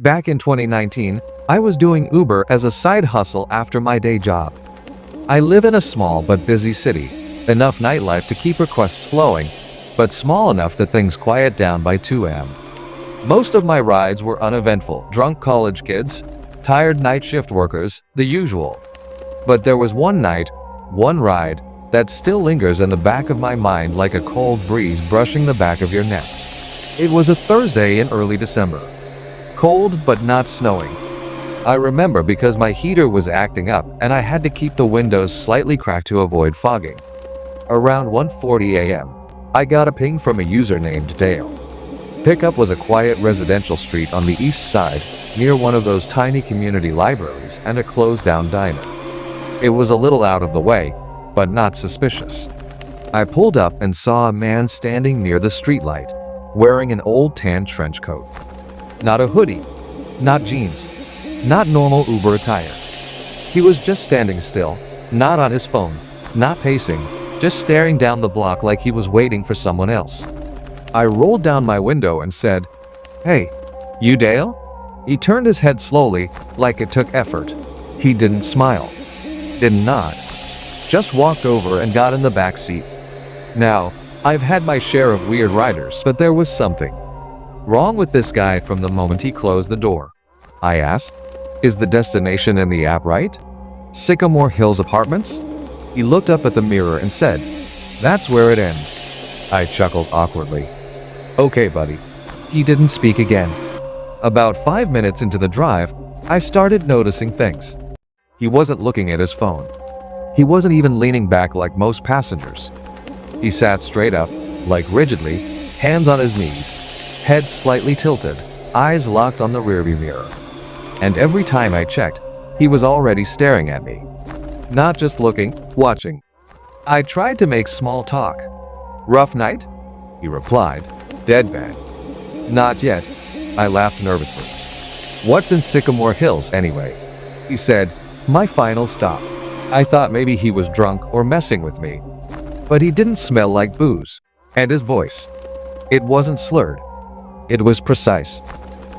Back in 2019, I was doing Uber as a side hustle after my day job. I live in a small but busy city, enough nightlife to keep requests flowing, but small enough that things quiet down by 2 a.m. Most of my rides were uneventful, drunk college kids, tired night shift workers, the usual. But there was one night, one ride, that still lingers in the back of my mind like a cold breeze brushing the back of your neck. It was a Thursday in early December. Cold but not snowing. I remember because my heater was acting up and I had to keep the windows slightly cracked to avoid fogging. Around 1:40 a.m., I got a ping from a user named Dale. Pickup was a quiet residential street on the east side, near one of those tiny community libraries and a closed-down diner. It was a little out of the way, but not suspicious. I pulled up and saw a man standing near the streetlight, wearing an old tan trench coat. Not a hoodie, not jeans, not normal Uber attire. He was just standing still, not on his phone, not pacing, just staring down the block like he was waiting for someone else. I rolled down my window and said, "Hey, you Dale?" He turned his head slowly, like it took effort. He didn't smile, didn't nod, just walked over and got in the back seat. Now, I've had my share of weird riders, but there was something wrong with this guy from the moment he closed the door. I asked, "Is the destination in the app right? Sycamore Hills Apartments?" He looked up at the mirror and said, "That's where it ends." I chuckled awkwardly. "Okay, buddy." He didn't speak again. About 5 minutes into the drive, I started noticing things. He wasn't looking at his phone. He wasn't even leaning back like most passengers. He sat straight up, like rigidly, hands on his knees, head slightly tilted, eyes locked on the rearview mirror. And every time I checked, he was already staring at me. Not just looking, watching. I tried to make small talk. "Rough night?" he replied, deadpan. "Not yet." I laughed nervously. "What's in Sycamore Hills anyway?" He said, "My final stop." I thought maybe he was drunk or messing with me. But he didn't smell like booze. And his voice, it wasn't slurred. It was precise.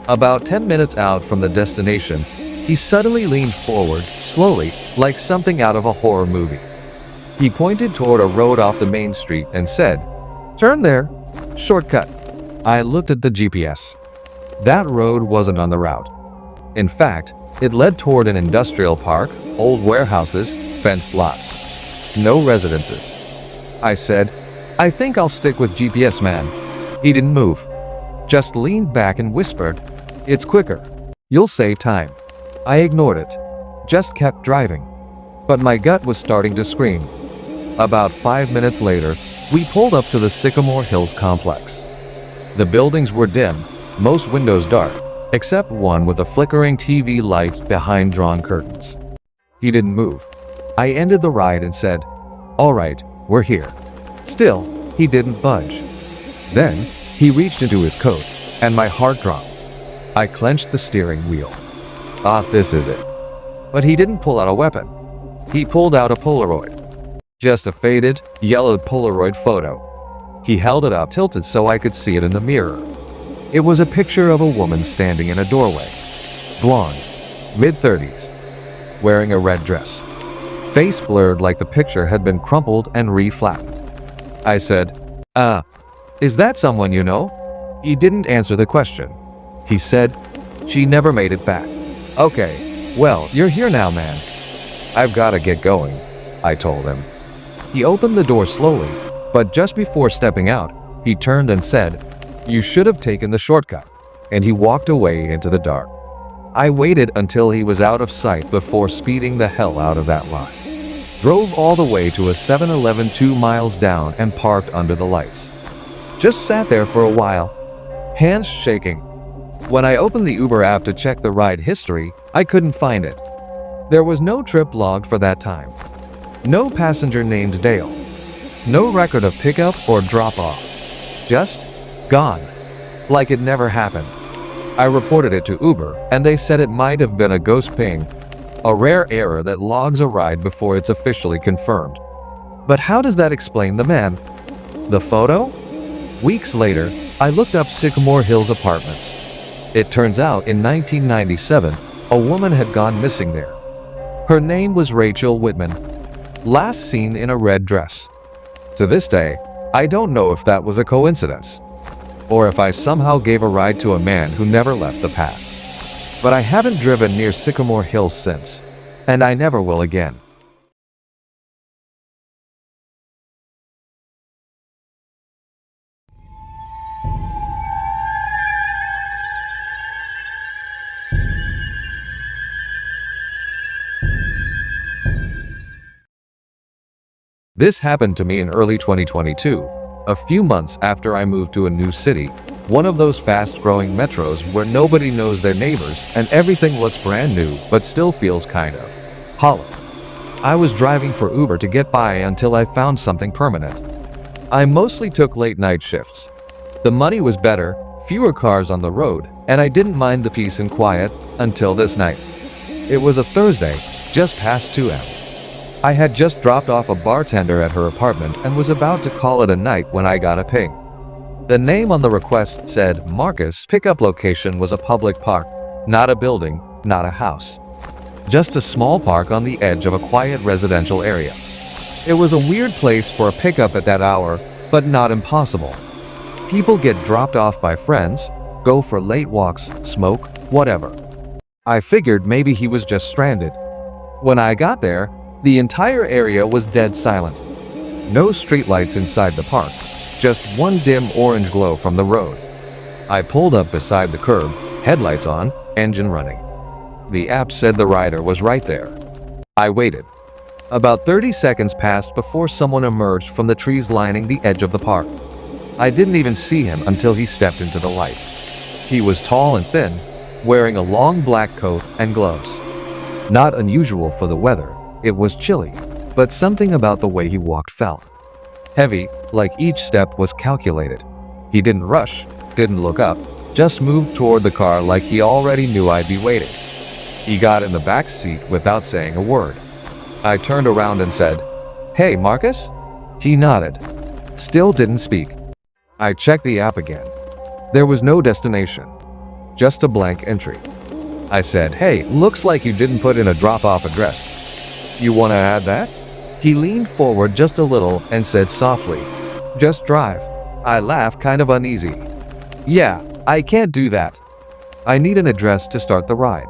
About 10 minutes out from the destination, he suddenly leaned forward, slowly, like something out of a horror movie. He pointed toward a road off the main street and said, "Turn there. Shortcut." I looked at the GPS. That road wasn't on the route. In fact, it led toward an industrial park, old warehouses, fenced lots. No residences. I said, "I think I'll stick with GPS, man." He didn't move. Just leaned back and whispered, "It's quicker. You'll save time." I ignored it. Just kept driving. But my gut was starting to scream. About 5 minutes later, we pulled up to the Sycamore Hills complex. The buildings were dim, most windows dark, except one with a flickering TV light behind drawn curtains. He didn't move. I ended the ride and said, "All right, we're here." Still, he didn't budge. Then, he reached into his coat, and my heart dropped. I clenched the steering wheel. This is it. But he didn't pull out a weapon. He pulled out a Polaroid. Just a faded, yellowed Polaroid photo. He held it up tilted so I could see it in the mirror. It was a picture of a woman standing in a doorway. Blonde, mid-30s, wearing a red dress. Face blurred like the picture had been crumpled and re-flattened. I said, "Is that someone you know?" He didn't answer the question. He said, "She never made it back." "Okay, well, you're here now, man." "I've gotta get going," I told him. He opened the door slowly, but just before stepping out, he turned and said, "You should have taken the shortcut," and he walked away into the dark. I waited until he was out of sight before speeding the hell out of that lot. Drove all the way to a 7-Eleven 2 miles down and parked under the lights. Just sat there for a while, hands shaking. When I opened the Uber app to check the ride history, I couldn't find it. There was no trip logged for that time. No passenger named Dale. No record of pickup or drop-off. Just gone. Like it never happened. I reported it to Uber, and they said it might have been a ghost ping, a rare error that logs a ride before it's officially confirmed. But how does that explain the man? The photo? Weeks later, I looked up Sycamore Hills Apartments. It turns out in 1997, a woman had gone missing there. Her name was Rachel Whitman, last seen in a red dress. To this day, I don't know if that was a coincidence, or if I somehow gave a ride to a man who never left the past. But I haven't driven near Sycamore Hills since, and I never will again. This happened to me in early 2022, a few months after I moved to a new city, one of those fast-growing metros where nobody knows their neighbors and everything looks brand new but still feels kind of hollow. I was driving for Uber to get by until I found something permanent. I mostly took late-night shifts. The money was better, fewer cars on the road, and I didn't mind the peace and quiet until this night. It was a Thursday, just past 2 a.m. I had just dropped off a bartender at her apartment and was about to call it a night when I got a ping. The name on the request said Marcus. Pickup location was a public park, not a building, not a house. Just a small park on the edge of a quiet residential area. It was a weird place for a pickup at that hour, but not impossible. People get dropped off by friends, go for late walks, smoke, whatever. I figured maybe he was just stranded. When I got there, the entire area was dead silent. No streetlights inside the park, just one dim orange glow from the road. I pulled up beside the curb, headlights on, engine running. The app said the rider was right there. I waited. About 30 seconds passed before someone emerged from the trees lining the edge of the park. I didn't even see him until he stepped into the light. He was tall and thin, wearing a long black coat and gloves. Not unusual for the weather. It was chilly, but something about the way he walked felt heavy, like each step was calculated. He didn't rush, didn't look up, just moved toward the car like he already knew I'd be waiting. He got in the back seat without saying a word. I turned around and said, "Hey, Marcus?" He nodded. Still didn't speak. I checked the app again. There was no destination, just a blank entry. I said, "Hey, looks like you didn't put in a drop-off address. You want to add that?" He leaned forward just a little and said softly, "Just drive." I laughed, kind of uneasy. "Yeah, I can't do that. I need an address to start the ride."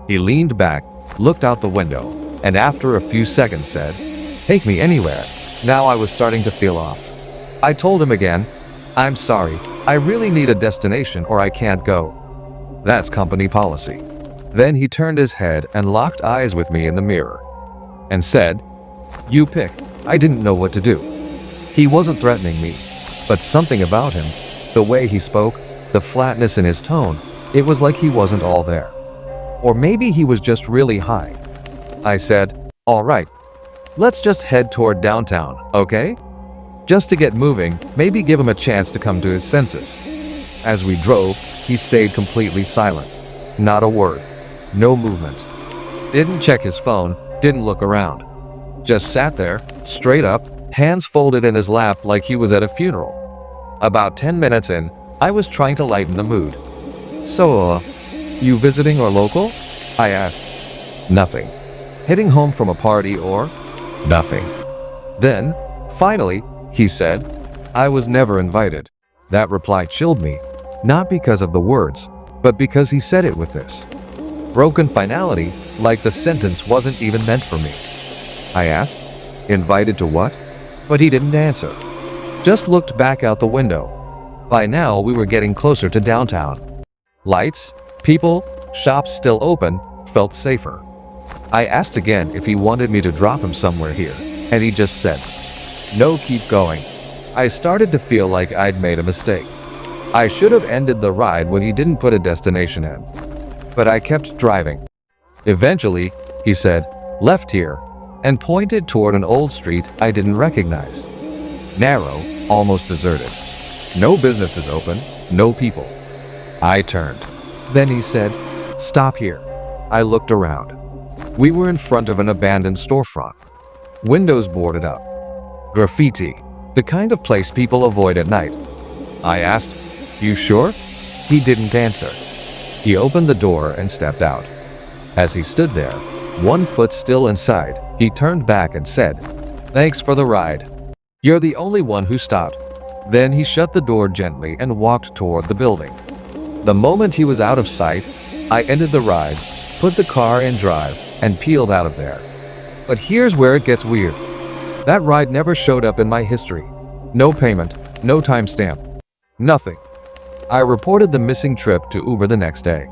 He leaned back, looked out the window, and after a few seconds said, "Take me anywhere." Now I was starting to feel off. I told him again, "I'm sorry, I really need a destination or I can't go." That's company policy. Then he turned his head and locked eyes with me in the mirror and said, "You pick." I didn't know what to do. He wasn't threatening me, but something about him, the way he spoke, the flatness in his tone, it was like he wasn't all there. Or maybe he was just really high. I said, "All right, let's just head toward downtown, okay?" Just to get moving, maybe give him a chance to come to his senses. As we drove, he stayed completely silent. Not a word. No movement. Didn't check his phone, didn't look around. Just sat there, straight up, hands folded in his lap like he was at a funeral. About 10 minutes in, I was trying to lighten the mood. "So, you visiting or local?" I asked. "Nothing. Heading home from a party or?" "Nothing." Then, finally, he said, "I was never invited." That reply chilled me, not because of the words, but because he said it with this broken finality, like the sentence wasn't even meant for me. I asked, "Invited to what?" But he didn't answer. Just looked back out the window. By now, we were getting closer to downtown. Lights, people, shops still open, felt safer. I asked again if he wanted me to drop him somewhere here, and he just said, "No, keep going." I started to feel like I'd made a mistake. I should have ended the ride when he didn't put a destination in. But I kept driving. Eventually, he said, "Left here," and pointed toward an old street I didn't recognize. Narrow, almost deserted. No businesses open, no people. I turned. Then he said, "Stop here." I looked around. We were in front of an abandoned storefront. Windows boarded up. Graffiti, the kind of place people avoid at night. I asked, "You sure?" He didn't answer. He opened the door and stepped out. As he stood there, one foot still inside, he turned back and said, "Thanks for the ride. You're the only one who stopped." Then he shut the door gently and walked toward the building. The moment he was out of sight, I ended the ride, put the car in drive, and peeled out of there. But here's where it gets weird. That ride never showed up in my history. No payment, no timestamp, nothing. I reported the missing trip to Uber the next day.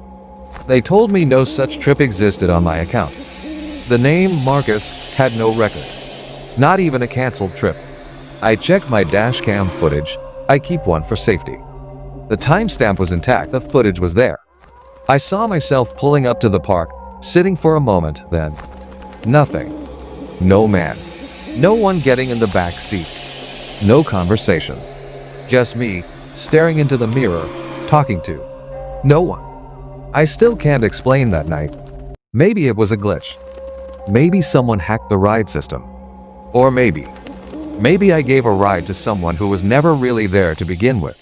They told me no such trip existed on my account. The name Marcus had no record, not even a canceled trip. I checked my dash cam footage. I keep one for safety. The timestamp was intact, the footage was there. I saw myself pulling up to the park, sitting for a moment, then nothing. No man. No one getting in the back seat. No conversation. Just me, staring into the mirror, talking to no one. I still can't explain that night. Maybe it was a glitch. Maybe someone hacked the ride system. Or maybe I gave a ride to someone who was never really there to begin with.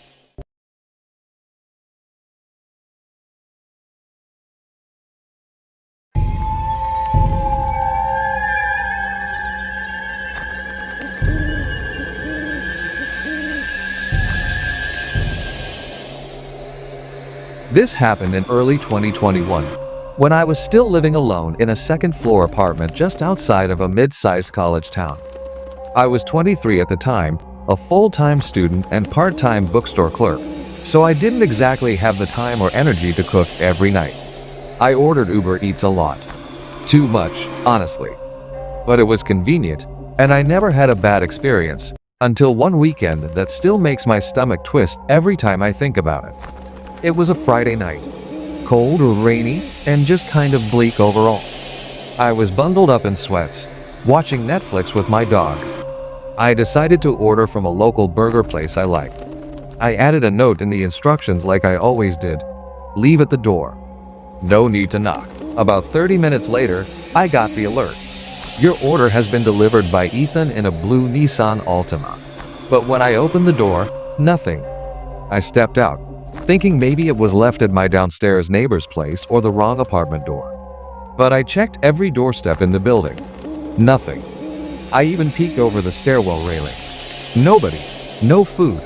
This happened in early 2021, when I was still living alone in a second-floor apartment just outside of a mid-sized college town. I was 23 at the time, a full-time student and part-time bookstore clerk, so I didn't exactly have the time or energy to cook every night. I ordered Uber Eats a lot. Too much, honestly. But it was convenient, and I never had a bad experience, until one weekend that still makes my stomach twist every time I think about it. It was a Friday night. Cold or rainy, and just kind of bleak overall. I was bundled up in sweats, watching Netflix with my dog. I decided to order from a local burger place I like. I added a note in the instructions like I always did. Leave at the door. No need to knock. About 30 minutes later, I got the alert. Your order has been delivered by Ethan in a blue Nissan Altima. But when I opened the door, nothing. I stepped out, thinking maybe it was left at my downstairs neighbor's place or the wrong apartment door. But I checked every doorstep in the building. Nothing. I even peeked over the stairwell railing. Nobody. No food.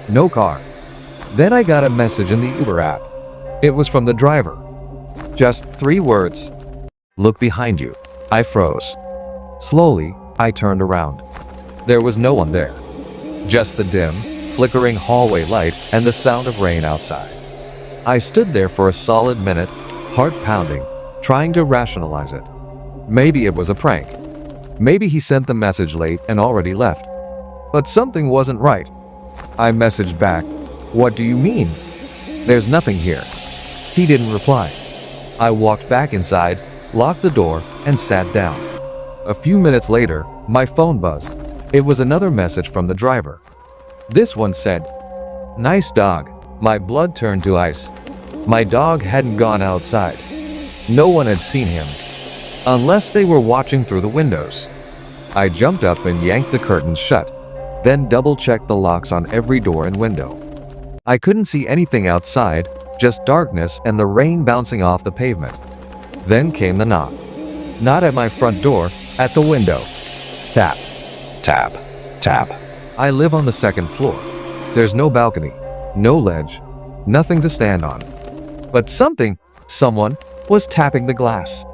No car. Then I got a message in the Uber app. It was from the driver. Just 3 words. Look behind you. I froze. Slowly, I turned around. There was no one there. Just the dim, flickering hallway light and the sound of rain outside. I stood there for a solid minute, heart pounding, trying to rationalize it. Maybe it was a prank. Maybe he sent the message late and already left. But something wasn't right. I messaged back, "What do you mean? There's nothing here." He didn't reply. I walked back inside, locked the door, and sat down. A few minutes later, my phone buzzed. It was another message from the driver. This one said, "Nice dog." My blood turned to ice. My dog hadn't gone outside. No one had seen him, unless they were watching through the windows. I jumped up and yanked the curtains shut, then double-checked the locks on every door and window. I couldn't see anything outside, just darkness and the rain bouncing off the pavement. Then came the knock. Not at my front door, at the window. Tap, tap, tap. I live on the second floor. There's no balcony, no ledge, nothing to stand on. But someone was tapping the glass.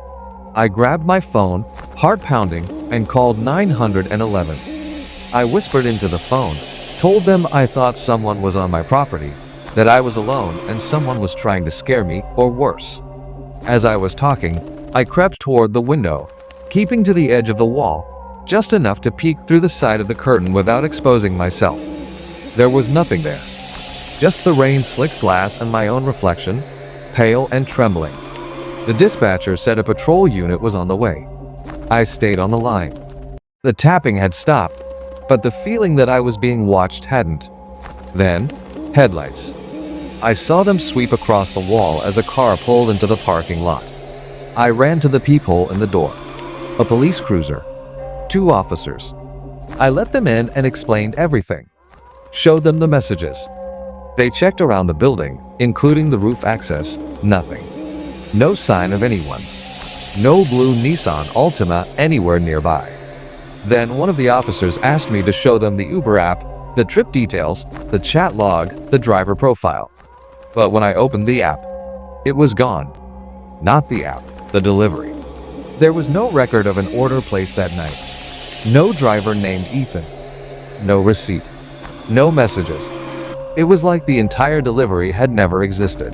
I grabbed my phone, heart pounding, and called 911. I whispered into the phone, told them I thought someone was on my property, that I was alone and someone was trying to scare me, or worse. As I was talking, I crept toward the window, keeping to the edge of the wall, just enough to peek through the side of the curtain without exposing myself. There was nothing there. Just the rain-slicked glass and my own reflection, pale and trembling. The dispatcher said a patrol unit was on the way. I stayed on the line. The tapping had stopped, but the feeling that I was being watched hadn't. Then, headlights. I saw them sweep across the wall as a car pulled into the parking lot. I ran to the peephole in the door. A police cruiser. 2 officers. I let them in and explained everything. Showed them the messages. They checked around the building, including the roof access, nothing. No sign of anyone. No blue Nissan Altima anywhere nearby. Then one of the officers asked me to show them the Uber app, the trip details, the chat log, the driver profile. But when I opened the app, it was gone. Not the app, the delivery. There was no record of an order placed that night. No driver named Ethan. No receipt. No messages. It was like the entire delivery had never existed.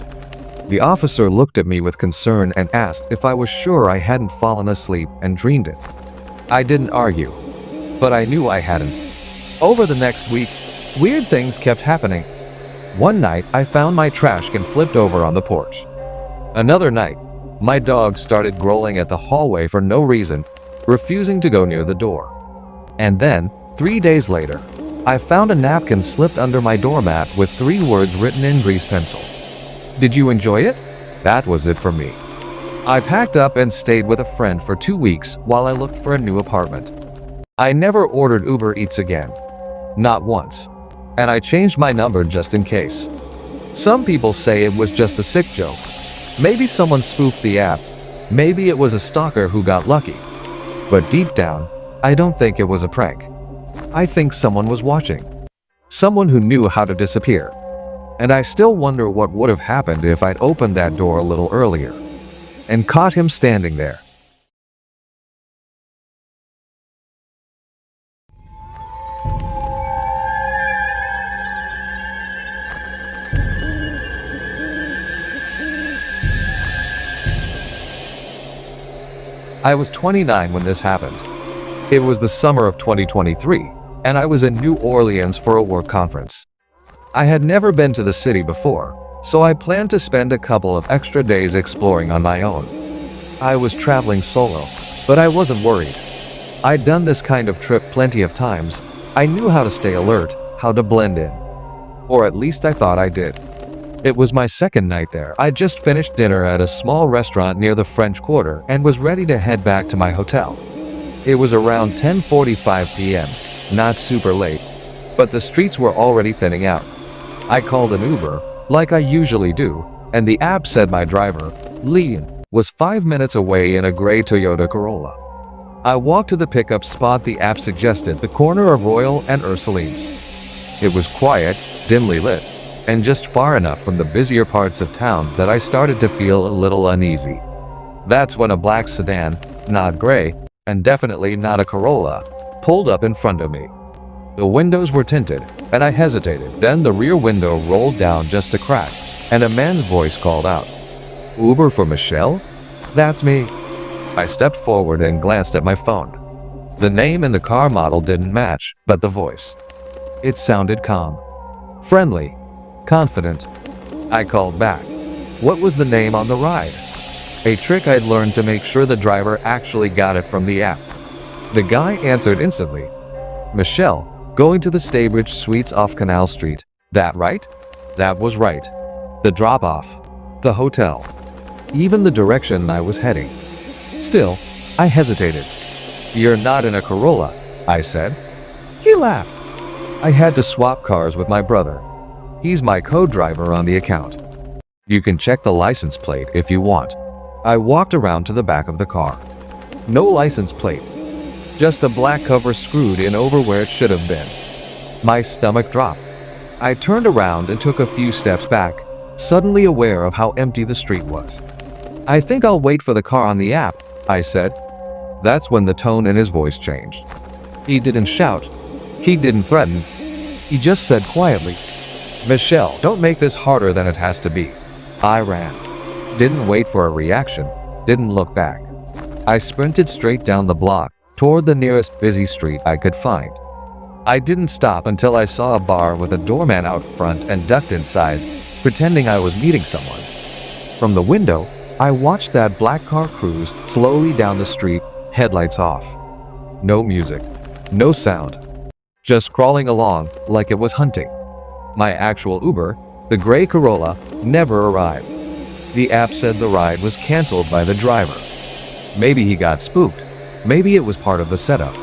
The officer looked at me with concern and asked if I was sure I hadn't fallen asleep and dreamed it. I didn't argue, but I knew I hadn't. Over the next week, weird things kept happening. One night, I found my trash can flipped over on the porch. Another night, my dog started growling at the hallway for no reason, refusing to go near the door. And then, 3 days later, I found a napkin slipped under my doormat with 3 words written in grease pencil. Did you enjoy it? That was it for me. I packed up and stayed with a friend for 2 weeks while I looked for a new apartment. I never ordered Uber Eats again. Not once. And I changed my number just in case. Some people say it was just a sick joke. Maybe someone spoofed the app. Maybe it was a stalker who got lucky. But deep down, I don't think it was a prank. I think someone was watching. Someone who knew how to disappear. And I still wonder what would have happened if I'd opened that door a little earlier and caught him standing there. I was 29 when this happened. It was the summer of 2023, and I was in New Orleans for a work conference. I had never been to the city before, so I planned to spend a couple of extra days exploring on my own. I was traveling solo, but I wasn't worried. I'd done this kind of trip plenty of times. I knew how to stay alert, how to blend in. Or at least I thought I did. It was my second night there. I'd just finished dinner at a small restaurant near the French Quarter and was ready to head back to my hotel. It was around 10:45 p.m., not super late, but the streets were already thinning out. I called an Uber, like I usually do, and the app said my driver, Leon, was 5 minutes away in a gray Toyota Corolla. I walked to the pickup spot the app suggested, the corner of Royal and Ursuline's. It was quiet, dimly lit, and just far enough from the busier parts of town that I started to feel a little uneasy. That's when a black sedan, not gray, and definitely not a Corolla, pulled up in front of me. The windows were tinted, and I hesitated. Then the rear window rolled down just a crack, and a man's voice called out, "Uber for Michelle?" "That's me." I stepped forward and glanced at my phone. The name and the car model didn't match, but the voice. It sounded calm, friendly, confident. I called back. What was the name on the ride? A trick I'd learned to make sure the driver actually got it from the app. The guy answered instantly. "Michelle, going to the Staybridge Suites off Canal Street. That right?" That was right. The drop-off. The hotel. Even the direction I was heading. Still, I hesitated. "You're not in a Corolla," I said. He laughed. I had to swap cars with my brother. He's my co-driver on the account. You can check the license plate if you want. I walked around to the back of the car. No license plate. Just a black cover screwed in over where it should have been. My stomach dropped. I turned around and took a few steps back, suddenly aware of how empty the street was. "I think I'll wait for the car on the app," I said. That's when the tone in his voice changed. He didn't shout. He didn't threaten. He just said quietly, "Michelle, don't make this harder than it has to be." I ran. Didn't wait for a reaction. Didn't look back. I sprinted straight down the block, toward the nearest busy street I could find. I didn't stop until I saw a bar with a doorman out front and ducked inside, pretending I was meeting someone. From the window, I watched that black car cruise slowly down the street, headlights off. No music. No sound. Just crawling along like it was hunting. My actual Uber, the gray Corolla, never arrived. The app said the ride was canceled by the driver. Maybe he got spooked. Maybe it was part of the setup.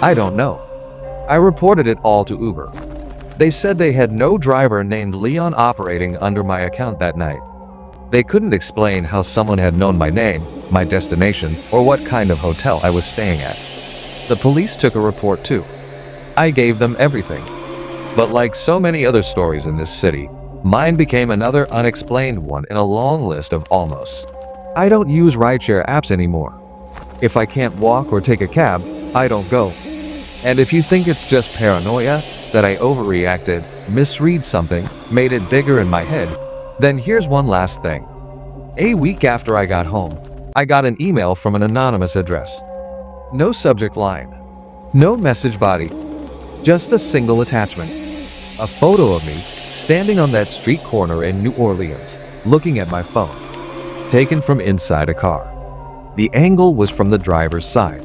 I don't know. I reported it all to Uber. They said they had no driver named Leon operating under my account that night. They couldn't explain how someone had known my name, my destination, or what kind of hotel I was staying at. The police took a report too. I gave them everything. But like so many other stories in this city, mine became another unexplained one in a long list of almosts. I don't use rideshare apps anymore. If I can't walk or take a cab, I don't go. And if you think it's just paranoia, that I overreacted, misread something, made it bigger in my head, then here's one last thing. A week after I got home, I got an email from an anonymous address. No subject line. No message body. Just a single attachment. A photo of me standing on that street corner in New Orleans, looking at my phone. Taken from inside a car. The angle was from the driver's side.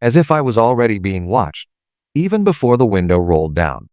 As if I was already being watched, even before the window rolled down.